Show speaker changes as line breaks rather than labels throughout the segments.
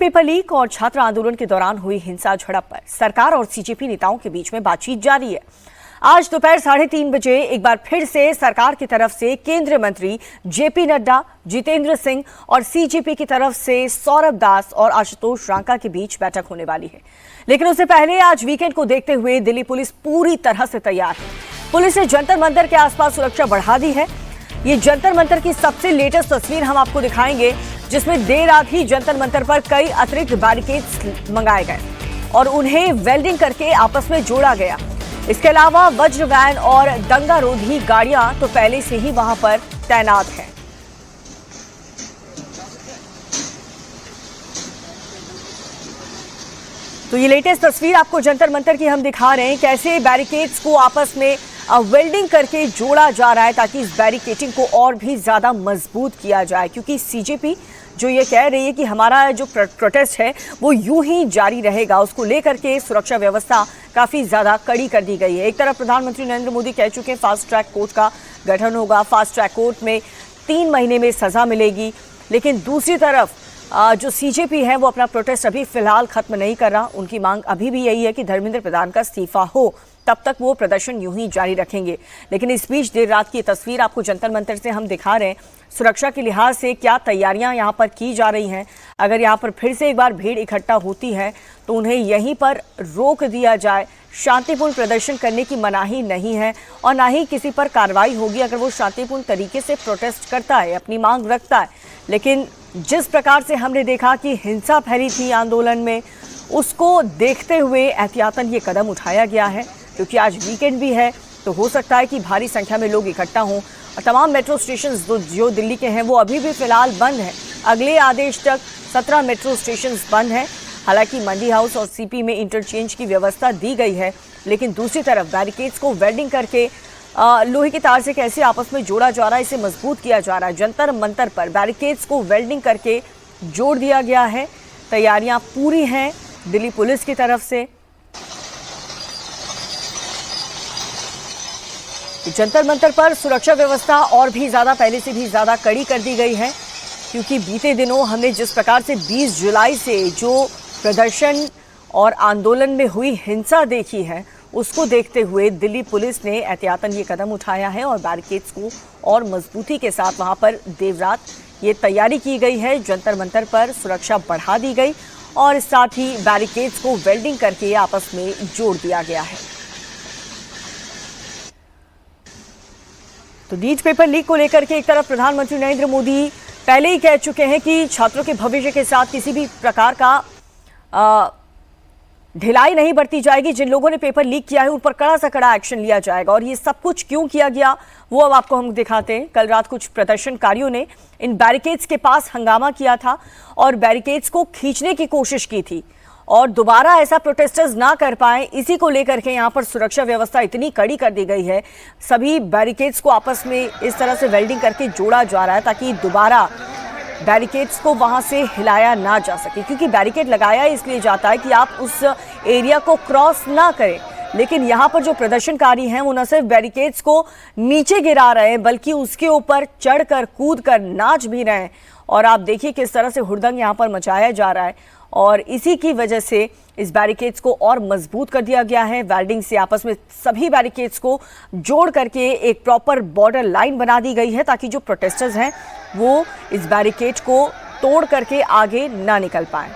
Paper leak और छात्र आंदोलन के दौरान हुई हिंसा झड़प पर सरकार और सीजेपी नेताओं के बीच में बातचीत जारी है। आज दोपहर 3:30 बजे एक बार फिर से सरकार की तरफ से केंद्रीय मंत्री जेपी नड्डा, जितेंद्र सिंह और सीजेपी की तरफ से सौरभ दास और आशुतोष रांका के बीच बैठक होने वाली है। लेकिन उससे पहले आज वीकेंड को देखते हुए दिल्ली पुलिस पूरी तरह से तैयार है। पुलिस ने जंतर मंतर के आसपास सुरक्षा बढ़ा दी है। ये जंतर मंतर की सबसे लेटेस्ट तस्वीर हम आपको दिखाएंगे, जिसमें देर रात ही जंतर मंतर पर कई अतिरिक्त बैरिकेड्स मंगाए गए और उन्हें वेल्डिंग करके आपस में जोड़ा गया। इसके अलावा वज्र वैन और दंगा रोधी गाड़ियां तो पहले से ही वहां पर तैनात हैं। तो ये लेटेस्ट तस्वीर आपको जंतर मंतर की हम दिखा रहे हैं, कैसे बैरिकेड्स को आपस में वेल्डिंग करके जोड़ा जा रहा है ताकि इस बैरिकेडिंग को और भी ज्यादा मजबूत किया जाए। क्योंकि सीजेपी जो ये कह रही है कि हमारा जो प्रोटेस्ट है वो यूं ही जारी रहेगा, उसको लेकर के सुरक्षा व्यवस्था काफी ज्यादा कड़ी कर दी गई है। एक तरफ प्रधानमंत्री नरेंद्र मोदी कह चुके हैं फास्ट ट्रैक कोर्ट का गठन होगा, फास्ट ट्रैक कोर्ट में 3 महीने में सजा मिलेगी। लेकिन दूसरी तरफ जो सीजेपी है वो अपना प्रोटेस्ट अभी फिलहाल खत्म नहीं कर रहा। उनकी मांग अभी भी यही है कि धर्मेंद्र प्रधान का इस्तीफा हो, तब तक वो प्रदर्शन यूं ही जारी रखेंगे। लेकिन इस बीच देर रात की तस्वीर आपको जंतर मंतर से हम दिखा रहे हैं। सुरक्षा के लिहाज से क्या तैयारियां यहां पर की जा रही हैं। अगर यहां पर फिर से एक बार भीड़ इकट्ठा होती है तो उन्हें यहीं पर रोक दिया जाए। शांतिपूर्ण प्रदर्शन करने की मनाही नहीं है और ना ही किसी पर कार्रवाई होगी अगर वो शांतिपूर्ण तरीके से प्रोटेस्ट करता है, अपनी मांग रखता है। लेकिन जिस प्रकार से हमने देखा कि हिंसा फैली थी आंदोलन में, उसको देखते हुए एहतियातन ये कदम उठाया गया है। क्योंकि आज वीकेंड भी है तो हो सकता है कि भारी संख्या में लोग इकट्ठा हों। और तमाम मेट्रो स्टेशन जो दिल्ली के हैं वो अभी भी फिलहाल बंद हैं। अगले आदेश तक 17 मेट्रो स्टेशन बंद हैं। हालांकि मंडी हाउस और सीपी में इंटरचेंज की व्यवस्था दी गई है, लेकिन दूसरी तरफ बैरिकेड्स को वेल्डिंग करके लोहे की तार से कैसे आपस में जोड़ा जा रहा है, इसे मजबूत किया जा रहा है। जंतर मंतर पर बैरिकेड्स को वेल्डिंग करके जोड़ दिया गया है। तैयारियां पूरी हैं दिल्ली पुलिस की तरफ से। जंतर मंतर पर सुरक्षा व्यवस्था और भी ज्यादा पहले से भी ज्यादा कड़ी कर दी गई है। क्योंकि बीते दिनों हमने जिस प्रकार से 20 जुलाई से जो प्रदर्शन और आंदोलन में हुई हिंसा देखी है, उसको देखते हुए दिल्ली पुलिस ने एहतियातन ये कदम उठाया है और बैरिकेड्स को और मजबूती के साथ वहां पर देर रात ये तैयारी की गई है। जंतर मंतर पर सुरक्षा बढ़ा दी गई और साथ ही बैरिकेड्स को वेल्डिंग करके आपस में जोड़ दिया गया है। तो नीट पेपर लीक को लेकर के एक तरफ प्रधानमंत्री नरेंद्र मोदी पहले ही कह चुके हैं कि छात्रों के भविष्य के साथ किसी भी प्रकार का ढिलाई नहीं बरती जाएगी। जिन लोगों ने पेपर लीक किया है उन पर कड़ा से कड़ा एक्शन लिया जाएगा। और ये सब कुछ क्यों किया गया वो अब आपको हम दिखाते हैं। कल रात कुछ प्रदर्शनकारियों ने इन बैरिकेड्स के पास हंगामा किया था और बैरिकेड्स को खींचने की कोशिश की थी और दोबारा ऐसा प्रोटेस्टर्स ना कर पाए, इसी को लेकर के यहाँ पर सुरक्षा व्यवस्था इतनी कड़ी कर दी गई है। सभी बैरिकेड्स को आपस में इस तरह से वेल्डिंग करके जोड़ा जा रहा है ताकि दोबारा बैरिकेड्स को वहां से हिलाया ना जा सके। क्योंकि बैरिकेड लगाया इसलिए जाता है कि आप उस एरिया को क्रॉस ना करें। लेकिन यहाँ पर जो प्रदर्शनकारी हैं वो न सिर्फ बैरिकेड्स को नीचे गिरा रहे हैं बल्कि उसके ऊपर चढ़कर कूद कर नाच भी रहे हैं। और आप देखिए किस तरह से हुड़दंग यहाँ पर मचाया जा रहा है और इसी की वजह से इस बैरिकेड्स को और मजबूत कर दिया गया है। वेल्डिंग से आपस में सभी बैरिकेड्स को जोड़ करके एक प्रॉपर बॉर्डर लाइन बना दी गई है ताकि जो प्रोटेस्टर्स हैं वो इस बैरिकेड को तोड़ करके आगे ना निकल पाए।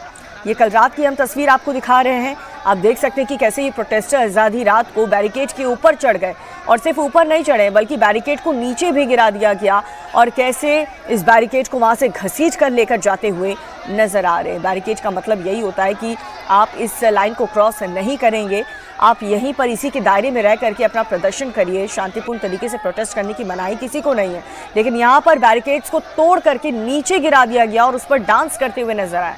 ये कल रात की हम तस्वीर आपको दिखा रहे हैं। आप देख सकते हैं कि कैसे ये प्रोटेस्टर्स आधी रात को बैरिकेड के ऊपर चढ़ गए और सिर्फ ऊपर नहीं चढ़े बल्कि बैरिकेड को नीचे भी गिरा दिया गया और कैसे इस बैरिकेड को वहां से घसीट कर लेकर जाते हुए नजर आ रहे हैं। बैरिकेड का मतलब यही होता है कि आप इस लाइन को क्रॉस नहीं करेंगे, आप यहीं पर इसी के दायरे में रह करके अपना प्रदर्शन करिए। शांतिपूर्ण तरीके से प्रोटेस्ट करने की मनाही किसी को नहीं है, लेकिन यहाँ पर बैरिकेड्स को तोड़ करके नीचे गिरा दिया गया और उस पर डांस करते हुए नजर आए।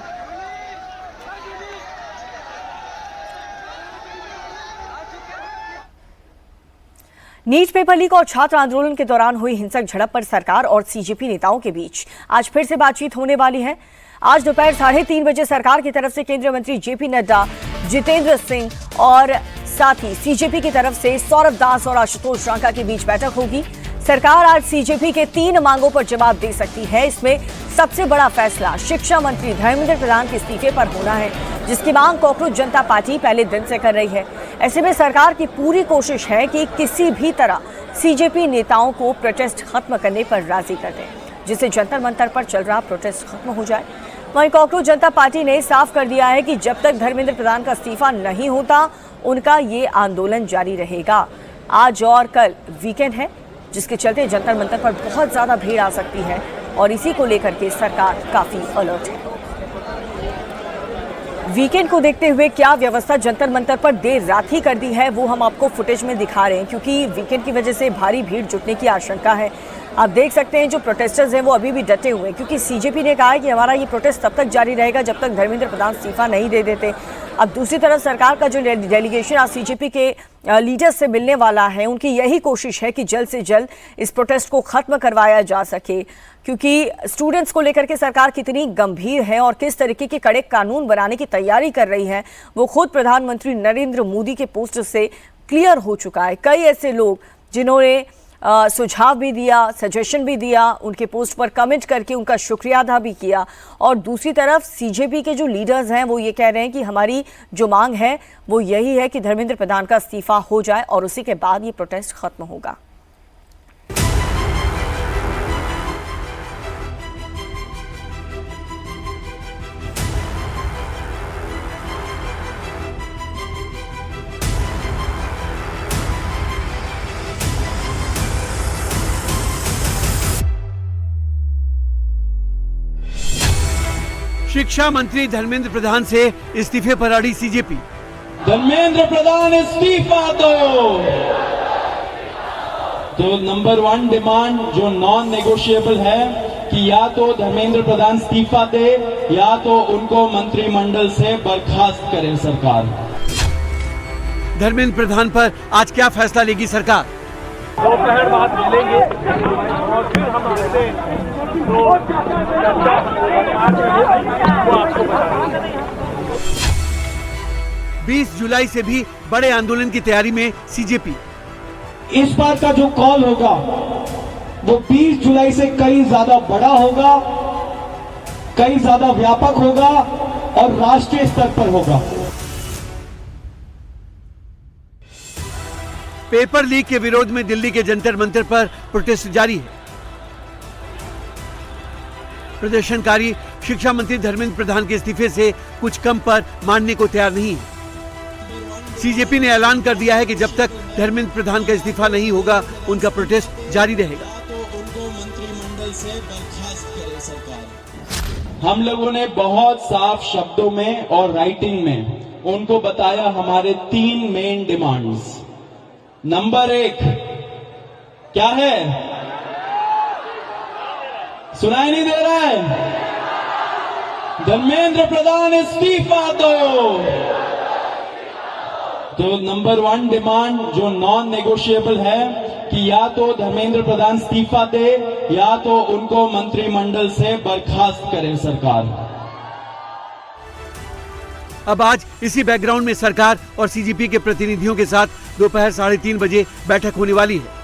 नीट पेपर लीक और छात्र आंदोलन के दौरान हुई हिंसक झड़प पर सरकार और सीजेपी नेताओं के बीच आज फिर से बातचीत होने वाली है। आज दोपहर 3:30 बजे सरकार की तरफ से केंद्रीय मंत्री जेपी नड्डा, जितेंद्र सिंह और साथ ही सीजेपी की तरफ से सौरभ दास और आशुतोष रांका के बीच बैठक होगी। सरकार आज सीजेपी के 3 मांगों पर जवाब दे सकती है। इसमें सबसे बड़ा फैसला शिक्षा मंत्री धर्मेंद्र प्रधान के इस्तीफे पर होना है, जिसकी मांग कॉकरोच जनता पार्टी पहले दिन से कर रही है। ऐसे में सरकार की पूरी कोशिश है कि किसी भी तरह सीजेपी नेताओं को प्रोटेस्ट खत्म करने पर राजी कर दें, जिससे जंतर मंतर पर चल रहा प्रोटेस्ट खत्म हो जाए। वहीं कॉकरोच जनता पार्टी ने साफ कर दिया है कि जब तक धर्मेंद्र प्रधान का इस्तीफा नहीं होता, उनका ये आंदोलन जारी रहेगा। आज और कल वीकेंड है, जिसके चलते जंतर मंतर पर बहुत ज्यादा भीड़ आ सकती है और इसी को लेकर के सरकार काफी अलर्ट है। वीकेंड को देखते हुए क्या व्यवस्था जंतर मंतर पर देर रात ही कर दी है, वो हम आपको फुटेज में दिखा रहे हैं, क्योंकि वीकेंड की वजह से भारी भीड़ जुटने की आशंका है। आप देख सकते हैं जो प्रोटेस्टर्स हैं वो अभी भी डटे हुए हैं, क्योंकि सीजेपी ने कहा है कि हमारा ये प्रोटेस्ट तब तक जारी रहेगा जब तक धर्मेंद्र प्रधान इस्तीफा नहीं दे देते। अब दूसरी तरफ सरकार का जो डेलीगेशन आज सीजेपी के लीडर्स से मिलने वाला है, उनकी यही कोशिश है कि जल्द से जल्द इस प्रोटेस्ट को खत्म करवाया जा सके, क्योंकि स्टूडेंट्स को लेकर के सरकार कितनी गंभीर है और किस तरीके के कड़े कानून बनाने की तैयारी कर रही है, वो खुद प्रधानमंत्री नरेंद्र मोदी के पोस्ट से क्लियर हो चुका है। कई ऐसे लोग जिन्होंने सुझाव भी दिया, सजेशन भी दिया, उनके पोस्ट पर कमेंट करके उनका शुक्रिया अदा भी किया। और दूसरी तरफ सीजेपी के जो लीडर्स हैं वो ये कह रहे हैं कि हमारी जो मांग है वो यही है कि धर्मेंद्र प्रधान का इस्तीफा हो जाए और उसी के बाद ये प्रोटेस्ट खत्म होगा।
शिक्षा मंत्री धर्मेंद्र प्रधान से इस्तीफे पर अड़ी सीजेपी।
धर्मेंद्र प्रधान इस्तीफा दो। तो नंबर 1 डिमांड जो नॉन नेगोशिएबल है कि या तो धर्मेंद्र प्रधान इस्तीफा दे या तो उनको मंत्रिमंडल से बर्खास्त करे सरकार।
धर्मेंद्र प्रधान पर आज क्या फैसला लेगी सरकार?
दोपहर बाद मिलेंगे और फिर हम आपसे वो आपको बताएंगे।
20 जुलाई से भी बड़े आंदोलन की तैयारी में सीजेपी।
इस बार का जो कॉल होगा वो 20 जुलाई से कई ज्यादा बड़ा होगा, कई ज्यादा व्यापक होगा और राष्ट्रीय स्तर पर होगा।
पेपर लीक के विरोध में दिल्ली के जंतर मंतर पर प्रोटेस्ट जारी है। प्रदर्शनकारी शिक्षा मंत्री धर्मेंद्र प्रधान के इस्तीफे से कुछ कम पर मानने को तैयार नहीं है। सीजेपी ने ऐलान कर दिया है कि जब तक धर्मेंद्र प्रधान का इस्तीफा नहीं होगा, उनका प्रोटेस्ट जारी रहेगा।
तो उनको मंत्रिमंडल से बर्खास्त करे सरकार। हम लोगों ने बहुत साफ शब्दों में और राइटिंग में उनको बताया हमारे 3 मेन डिमांड्स। नंबर 1 क्या है? सुनाई नहीं दे रहा है? धर्मेंद्र प्रधान इस्तीफा दो। तो नंबर 1 डिमांड जो नॉन नेगोशिएबल है कि या तो धर्मेंद्र प्रधान इस्तीफा दे या तो उनको मंत्रिमंडल से बर्खास्त करे सरकार।
अब आज इसी बैकग्राउंड में सरकार और सीजेपी के प्रतिनिधियों के साथ दोपहर 3:30 बजे बैठक होने वाली है,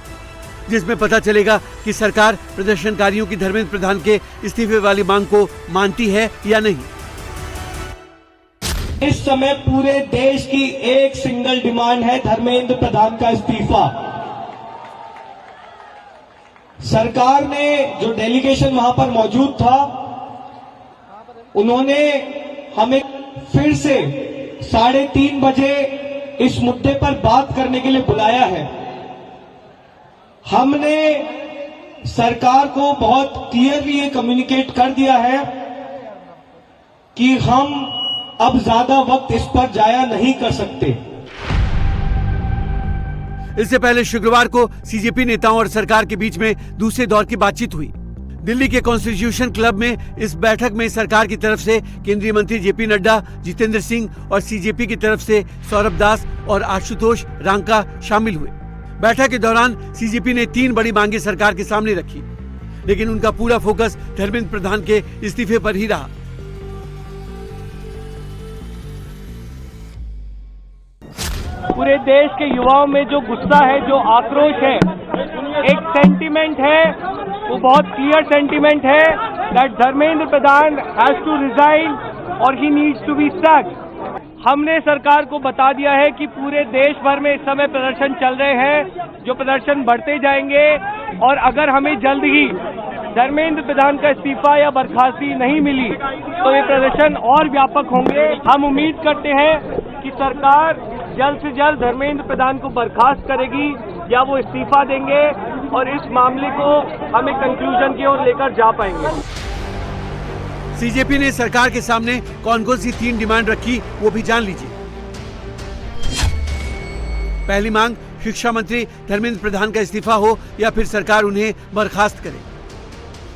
जिसमें पता चलेगा कि सरकार प्रदर्शनकारियों की धर्मेंद्र प्रधान के इस्तीफे वाली मांग को मानती है या नहीं।
इस समय पूरे देश की एक सिंगल डिमांड है धर्मेंद्र प्रधान का इस्तीफा। सरकार ने जो डेलीगेशन वहां पर मौजूद था, उन्होंने हमें फिर से 3:30 बजे इस मुद्दे पर बात करने के लिए बुलाया है। हमने सरकार को बहुत क्लियरली ये कम्युनिकेट कर दिया है कि हम अब ज्यादा वक्त इस पर जाया नहीं कर सकते।
इससे पहले शुक्रवार को सीजेपी नेताओं और सरकार के बीच में दूसरे दौर की बातचीत हुई। दिल्ली के कॉन्स्टिट्यूशन क्लब में इस बैठक में सरकार की तरफ से केंद्रीय मंत्री जेपी नड्डा, जितेंद्र सिंह और सीजेपी की तरफ से सौरभ दास और आशुतोष रांका शामिल हुए। बैठक के दौरान सीजेपी ने 3 बड़ी मांगे सरकार के सामने रखी, लेकिन उनका पूरा फोकस धर्मेंद्र प्रधान के इस्तीफे पर ही रहा।
पूरे देश के युवाओं में जो गुस्सा है, जो आक्रोश है, एक सेंटीमेंट है, वो बहुत क्लियर सेंटीमेंट है that Dharmendra Pradhan has to resign और he needs to be sacked. हमने सरकार को बता दिया है कि पूरे देश भर में इस समय प्रदर्शन चल रहे हैं, जो प्रदर्शन बढ़ते जाएंगे और अगर हमें जल्द ही धर्मेंद्र प्रधान का इस्तीफा या बर्खास्ती नहीं मिली तो ये प्रदर्शन और व्यापक होंगे। हम उम्मीद करते हैं कि सरकार जल्द से जल्द धर्मेंद्र प्रधान को बर्खास्त करेगी या वो इस्तीफा देंगे और इस मामले को हम एक कंक्लूजन की ओर लेकर जा पाएंगे।
सीजेपी ने सरकार के सामने कौन कौन सी 3 डिमांड रखी वो भी जान लीजिए। पहली मांग शिक्षा मंत्री धर्मेंद्र प्रधान का इस्तीफा हो या फिर सरकार उन्हें बर्खास्त करे।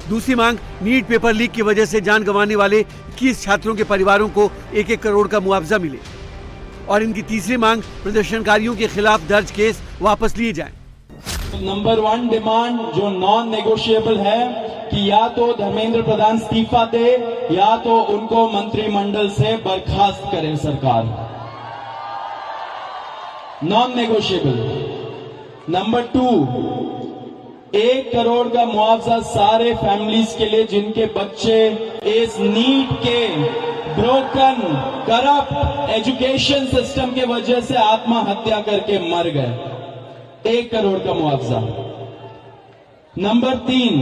दूसरी मांग नीट पेपर लीक की वजह से जान गंवाने वाले 21 छात्रों के परिवारों को 1-1 करोड़ का मुआवजा मिले। और इनकी तीसरी मांग प्रदर्शनकारियों के खिलाफ दर्ज केस वापस लिए जाएं।
नंबर 1 डिमांड जो नॉन नेगोशिएबल है कि या तो धर्मेंद्र प्रधान इस्तीफा दे या तो उनको मंत्रिमंडल से बर्खास्त करे सरकार, नॉन नेगोशिएबल। नंबर 2, 1 करोड़ का मुआवजा सारे फैमिलीज के लिए जिनके बच्चे इस नीट के ब्रोकन करप्ट एजुकेशन सिस्टम के वजह से आत्महत्या करके मर गए, 1 करोड़ का मुआवजा। नंबर 3,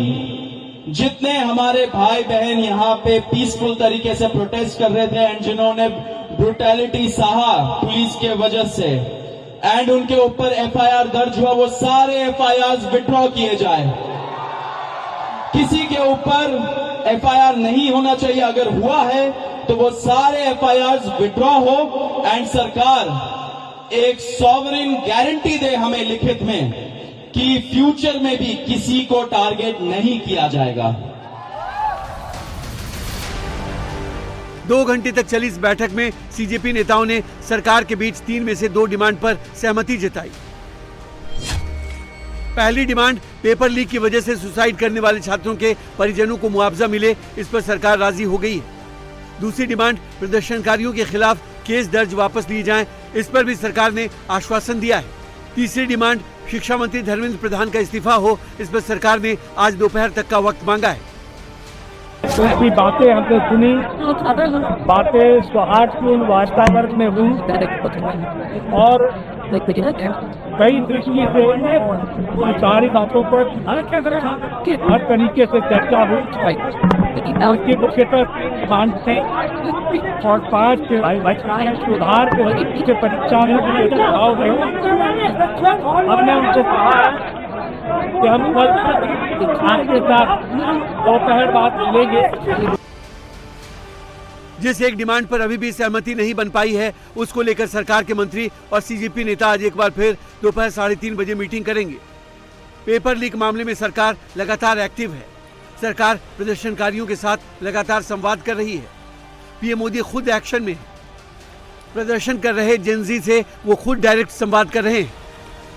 जितने हमारे भाई बहन यहाँ पे पीसफुल तरीके से प्रोटेस्ट कर रहे थे एंड जिन्होंने ब्रुटैलिटी सहा पुलिस के वजह से एंड उनके ऊपर एफआईआर दर्ज हुआ, वो सारे एफआईआर विड्रॉ किए जाए। किसी के ऊपर एफआईआर नहीं होना चाहिए, अगर हुआ है तो वो सारे एफआईआर विड्रॉ हो एंड सरकार एक सॉवरेन गारंटी दे हमें लिखित में कि फ्यूचर में भी किसी को टारगेट नहीं किया जाएगा।
2 घंटे तक चली इस बैठक में सीजेपी नेताओं ने सरकार के बीच 3 में से 2 डिमांड पर सहमति जताई। पहली डिमांड पेपर लीक की वजह से सुसाइड करने वाले छात्रों के परिजनों को मुआवजा मिले, इस पर सरकार राजी हो गई है। दूसरी डिमांड प्रदर्शनकारियों के खिलाफ केस दर्ज वापस लिए जाएं, इस पर भी सरकार ने आश्वासन दिया है। तीसरी डिमांड शिक्षा मंत्री धर्मेंद्र प्रधान का इस्तीफा हो, इस पर सरकार ने आज दोपहर तक का वक्त मांगा है।
उनकी बातें हमने सुनी, बातें सौहार्दपूर्ण वातावरण में हुई और कई दृष्टि से उन सारी बातों पर हर तरीके से चर्चा हुई। उनकी मुख्यतः 5 थे और 5 सुधार के परीक्षा में सुझाव गए। हमने उनको कहा कि हम कल आपके साथ दोपहर बाद मिलेंगे।
जिस एक डिमांड पर अभी भी सहमति नहीं बन पाई है, उसको लेकर सरकार के मंत्री और सीजेपी नेता आज एक बार फिर दोपहर 3:30 बजे मीटिंग करेंगे। पेपर लीक मामले में सरकार लगातार एक्टिव है। सरकार प्रदर्शनकारियों के साथ लगातार संवाद कर रही है। पीएम मोदी खुद एक्शन में है। प्रदर्शन कर रहे जेनजी से वो खुद डायरेक्ट संवाद कर रहे हैं।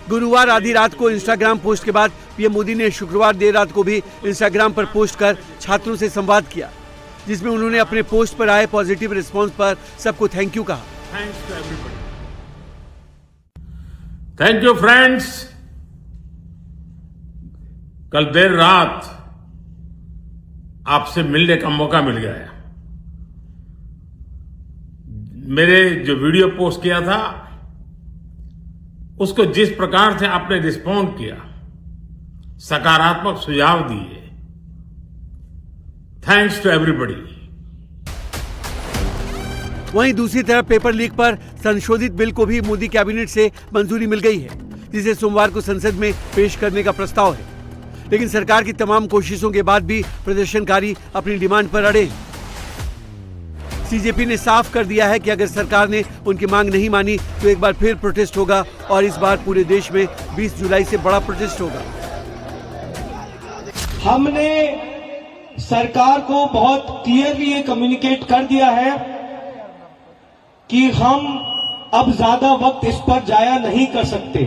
गुरुवार आधी रात को इंस्टाग्राम पोस्ट के बाद पीएम मोदी ने शुक्रवार देर रात को भी इंस्टाग्राम पर पोस्ट कर छात्रों से संवाद किया, जिसमें उन्होंने अपने पोस्ट पर आए पॉजिटिव रिस्पांस पर सबको थैंक यू कहा।
Thank you friends. कल देर रात आपसे मिलने का मौका मिल गया। मेरे जो वीडियो पोस्ट किया था उसको जिस प्रकार से आपने रिस्पॉन्ड किया, सकारात्मक सुझाव दिए, थैंक्स टू एवरीबॉडी।
वहीं दूसरी तरफ पेपर लीक पर संशोधित बिल को भी मोदी कैबिनेट से मंजूरी मिल गई है, जिसे सोमवार को संसद में पेश करने का प्रस्ताव है। लेकिन सरकार की तमाम कोशिशों के बाद भी प्रदर्शनकारी अपनी डिमांड पर अड़े। सीजेपी ने साफ कर दिया है कि अगर सरकार ने उनकी मांग नहीं मानी तो एक बार फिर प्रोटेस्ट होगा और इस बार पूरे देश में 20 जुलाई से बड़ा प्रोटेस्ट होगा।
हमने सरकार को बहुत क्लियरली ये कम्युनिकेट कर दिया है कि हम अब ज्यादा वक्त इस पर जाया नहीं कर सकते।